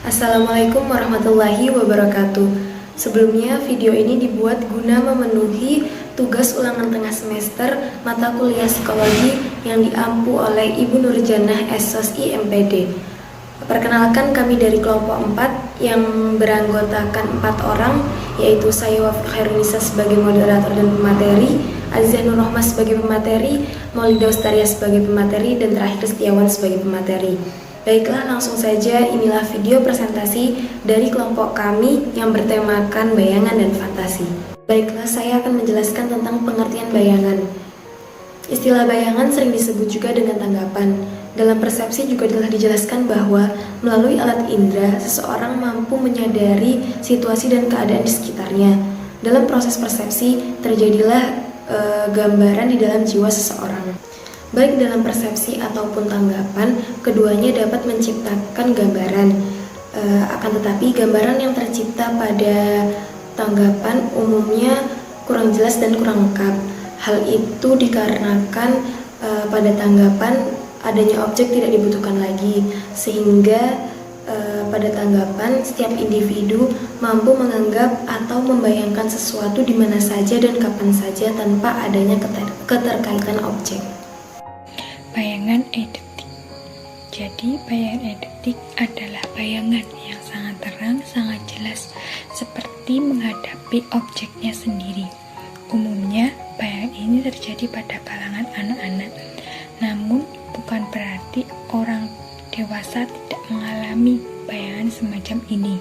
Assalamualaikum warahmatullahi wabarakatuh. Sebelumnya video ini dibuat guna memenuhi tugas ulangan tengah semester mata kuliah psikologi yang diampu oleh Ibu Nurjanah SSI MPD. Perkenalkan, kami dari kelompok 4 yang beranggotakan 4 orang, yaitu saya Wafiq Khairunisa sebagai moderator dan pemateri, Azizah Nur Rahmah sebagai pemateri, Maulida Ustaria sebagai pemateri, dan terakhir Setiawan sebagai pemateri. Baiklah, langsung saja, inilah video presentasi dari kelompok kami yang bertemakan bayangan dan fantasi. Baiklah, saya akan menjelaskan tentang pengertian bayangan. Istilah bayangan sering disebut juga dengan tanggapan. Dalam persepsi juga telah dijelaskan bahwa melalui alat indera, seseorang mampu menyadari situasi dan keadaan di sekitarnya. Dalam proses persepsi, terjadilah gambaran di dalam jiwa seseorang. Baik dalam persepsi ataupun tanggapan, keduanya dapat menciptakan gambaran. Akan tetapi, gambaran yang tercipta pada tanggapan umumnya kurang jelas dan kurang lengkap. Hal itu dikarenakan pada tanggapan adanya objek tidak dibutuhkan lagi, sehingga pada tanggapan setiap individu mampu menganggap atau membayangkan sesuatu di mana saja dan kapan saja tanpa adanya keterkaitan objek. Bayangan eidetik. Jadi, bayangan eidetik adalah bayangan yang sangat terang, sangat jelas, seperti menghadapi objeknya sendiri. Umumnya, bayangan ini terjadi pada kalangan anak-anak. Namun, bukan berarti orang dewasa tidak mengalami bayangan semacam ini.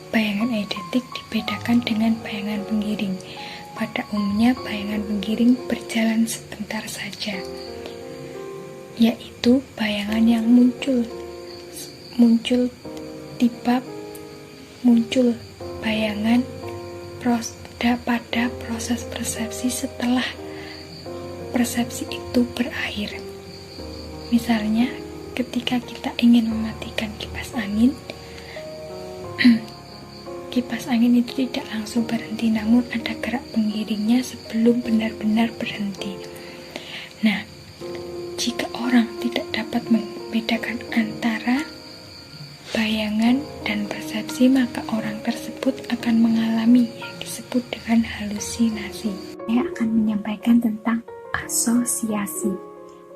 Bayangan eidetik dibedakan dengan bayangan pengiring. Pada umumnya, bayangan pengiring berjalan sebentar saja, yaitu bayangan yang muncul bayangan pada proses persepsi setelah persepsi itu berakhir. Misalnya, ketika kita ingin mematikan kipas angin, kipas angin itu tidak langsung berhenti, namun ada gerak pengiringnya sebelum benar-benar berhenti. Nah, jika orang tidak dapat membedakan antara bayangan dan persepsi, maka orang tersebut akan mengalami yang disebut dengan halusinasi. Saya akan menyampaikan tentang asosiasi.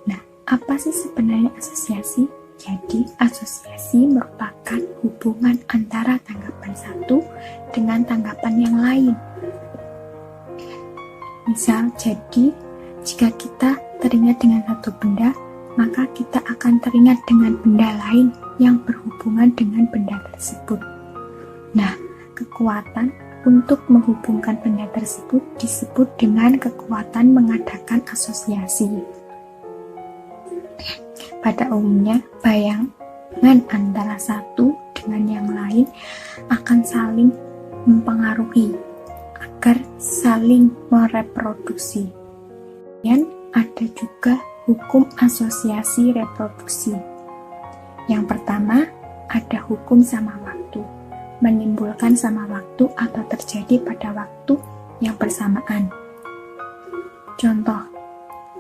Nah, apa sih sebenarnya asosiasi? Jadi, asosiasi merupakan hubungan antara tanggapan satu dengan tanggapan yang lain. Misal, jadi, jika kita teringat dengan satu benda, maka kita akan teringat dengan benda lain yang berhubungan dengan benda tersebut. Nah, kekuatan untuk menghubungkan benda tersebut disebut dengan kekuatan mengadakan asosiasi. Pada umumnya, bayangan antara satu dengan yang lain akan saling mempengaruhi agar saling mereproduksi. Dan ada juga hukum asosiasi reproduksi. Yang pertama, ada hukum sama waktu, menimbulkan sama waktu atau terjadi pada waktu yang bersamaan. Contoh,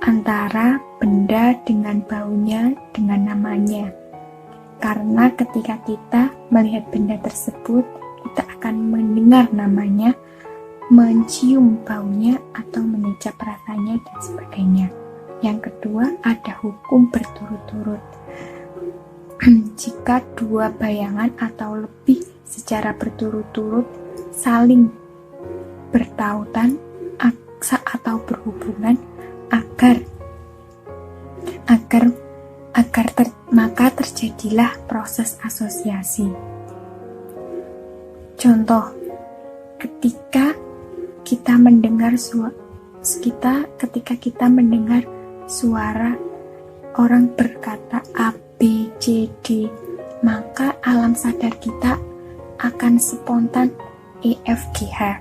antara benda dengan baunya dengan namanya. Karena ketika kita melihat benda tersebut, kita akan mendengar namanya, mencium baunya, atau menicap rasanya, dan sebagainya. Yang kedua, ada hukum berturut-turut. Jika dua bayangan atau lebih secara berturut-turut saling bertautan atau berhubungan, maka terjadilah proses asosiasi. Contoh, ketika kita mendengar suara orang berkata A, B, C, D, maka alam sadar kita akan spontan E, F, G, H.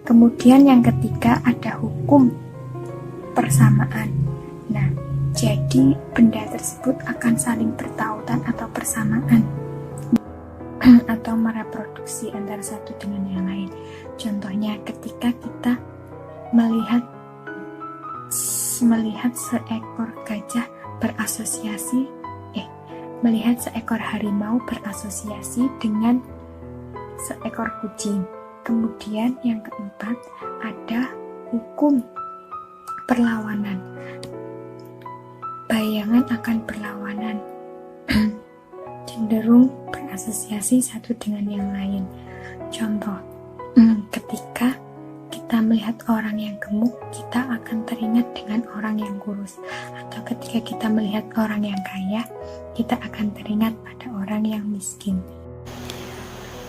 Kemudian yang ketiga ada hukum persamaan. Nah, jadi benda tersebut akan saling bertautan atau bersamaan atau mereproduksi antara satu dengan yang lain. Contohnya ketika kita melihat melihat seekor gajah melihat seekor harimau berasosiasi dengan seekor kucing. Kemudian yang keempat ada hukum perlawanan. Bayangan akan perlawanan cenderung berasosiasi satu dengan yang lain. Contoh, ketika kita melihat orang yang gemuk, kita akan teringat dengan orang yang kurus. Atau ketika kita melihat orang yang kaya, kita akan teringat pada orang yang miskin.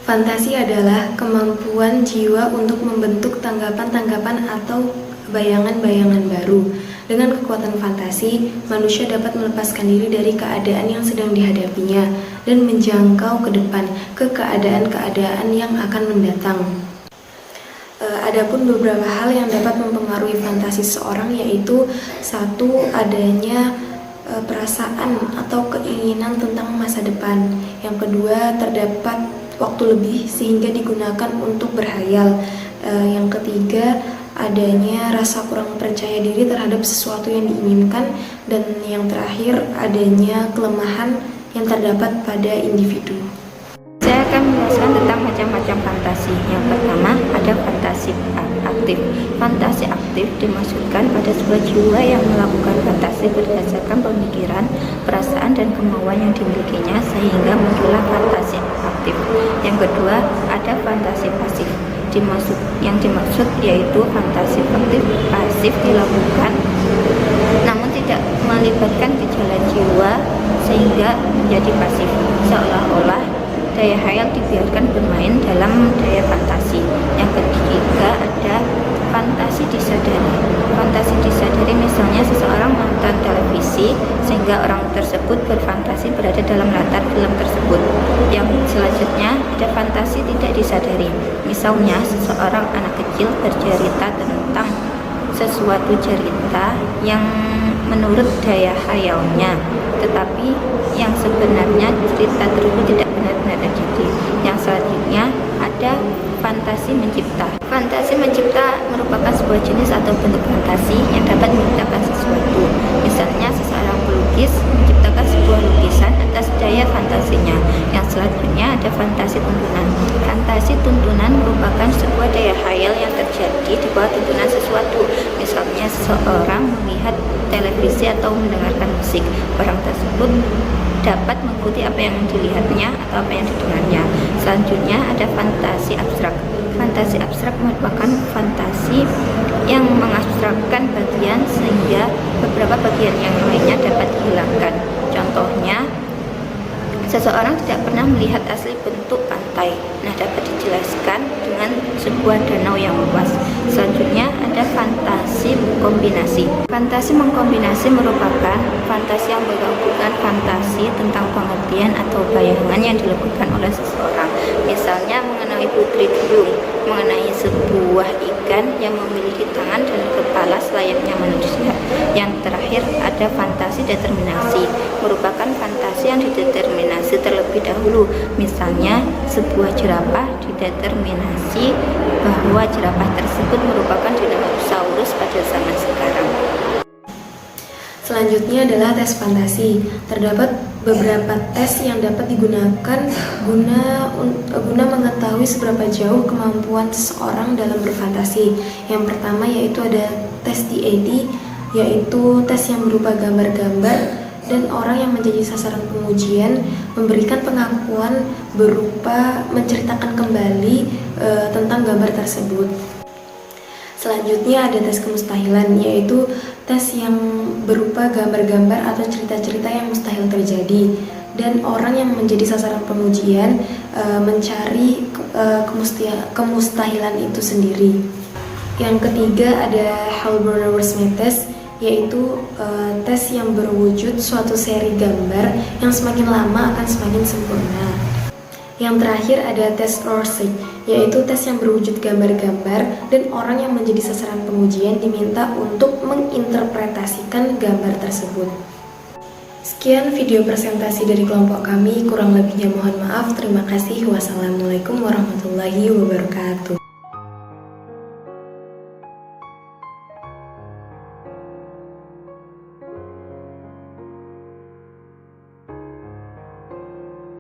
Fantasi adalah kemampuan jiwa untuk membentuk tanggapan-tanggapan atau bayangan-bayangan baru. Dengan kekuatan fantasi, manusia dapat melepaskan diri dari keadaan yang sedang dihadapinya dan menjangkau ke depan, ke keadaan-keadaan yang akan mendatang. Adapun beberapa hal yang dapat mempengaruhi fantasi seseorang, yaitu satu, adanya perasaan atau keinginan tentang masa depan. Yang kedua, terdapat waktu lebih sehingga digunakan untuk berhayal. Yang ketiga, adanya rasa kurang percaya diri terhadap sesuatu yang diinginkan. Dan yang terakhir, adanya kelemahan yang terdapat pada individu. Saya akan menjelaskan tentang macam-macam fantasi. Yang pertama, ada fantasi aktif. Fantasi aktif dimaksudkan pada sebuah jiwa yang melakukan fantasi berdasarkan pemikiran, perasaan, dan kemauan yang dimilikinya sehingga muncullah fantasi aktif. Yang kedua, ada fantasi pasif. Yang dimaksud yaitu fantasi aktif pasif dilakukan namun tidak melibatkan gejala jiwa sehingga menjadi pasif, seolah-olah daya khayal dibiarkan bermain dalam daya fantasi. Yang ketiga ada fantasi disadari. Fantasi disadari misalnya seseorang menonton televisi sehingga orang tersebut berfantasi berada dalam latar film tersebut. Yang selanjutnya ada fantasi tidak disadari. Misalnya seseorang anak kecil bercerita tentang sesuatu cerita yang menurut daya khayalnya, tetapi yang sebenarnya cerita tersebut tidak benar-benar terjadi. Yang selanjutnya ada fantasi mencipta. Fantasi mencipta merupakan sebuah jenis atau bentuk fantasi yang dapat menciptakan sesuatu. Misalnya seseorang pelukis menciptakan sebuah lukisan atas daya fantasinya. Yang selanjutnya ada fantasi tuntunan. Fantasi tuntunan merupakan sebuah daya khayal yang terjadi di bawah tuntunan sesuatu. Misalnya seseorang melihat televisi atau mendengarkan musik. Orang tersebut dapat mengikuti apa yang dilihatnya atau apa yang didengarnya. Selanjutnya ada fantasi abstrak. Fantasi abstrak merupakan fantasi yang mengabstrakkan bagian sehingga beberapa bagian yang lainnya dapat dihilangkan. Contohnya, seseorang tidak pernah melihat asli bentuk pantai. Nah, dapat dijelaskan dengan sebuah danau yang luas. Selanjutnya ada fantasi kombinasi. Fantasi mengkombinasi merupakan fantasi yang menggabungkan fantasi tentang pengertian atau bayangan yang dilakukan oleh seseorang. Misalnya mengenai putri duyung, mengenai sebuah ikan yang memiliki tangan dan kepala selayaknya manusia. Yang terakhir ada fantasi determinasi, merupakan fantasi yang dideterminasi terlebih dahulu. Misalnya sebuah jerapah dideterminasi bahwa jerapah tersebut merupakan dinosaurus pada zaman sekarang. Selanjutnya adalah tes fantasi. Terdapat beberapa tes yang dapat digunakan guna mengetahui seberapa jauh kemampuan seseorang dalam berfantasi. Yang pertama yaitu ada tes DAT, yaitu tes yang berupa gambar-gambar dan orang yang menjadi sasaran pengujian memberikan pengakuan berupa menceritakan kembali tentang gambar tersebut. Selanjutnya ada tes kemustahilan, yaitu tes yang berupa gambar-gambar atau cerita-cerita yang mustahil terjadi, dan orang yang menjadi sasaran pengujian mencari kemustahilan itu sendiri. Yang ketiga ada Hallborn-Smith test, yaitu tes yang berwujud suatu seri gambar yang semakin lama akan semakin sempurna. Yang terakhir ada tes Rorschach, yaitu tes yang berwujud gambar-gambar dan orang yang menjadi sasaran pengujian diminta untuk menginterpretasikan gambar tersebut. Sekian video presentasi dari kelompok kami, kurang lebihnya mohon maaf. Terima kasih. Wassalamualaikum warahmatullahi wabarakatuh.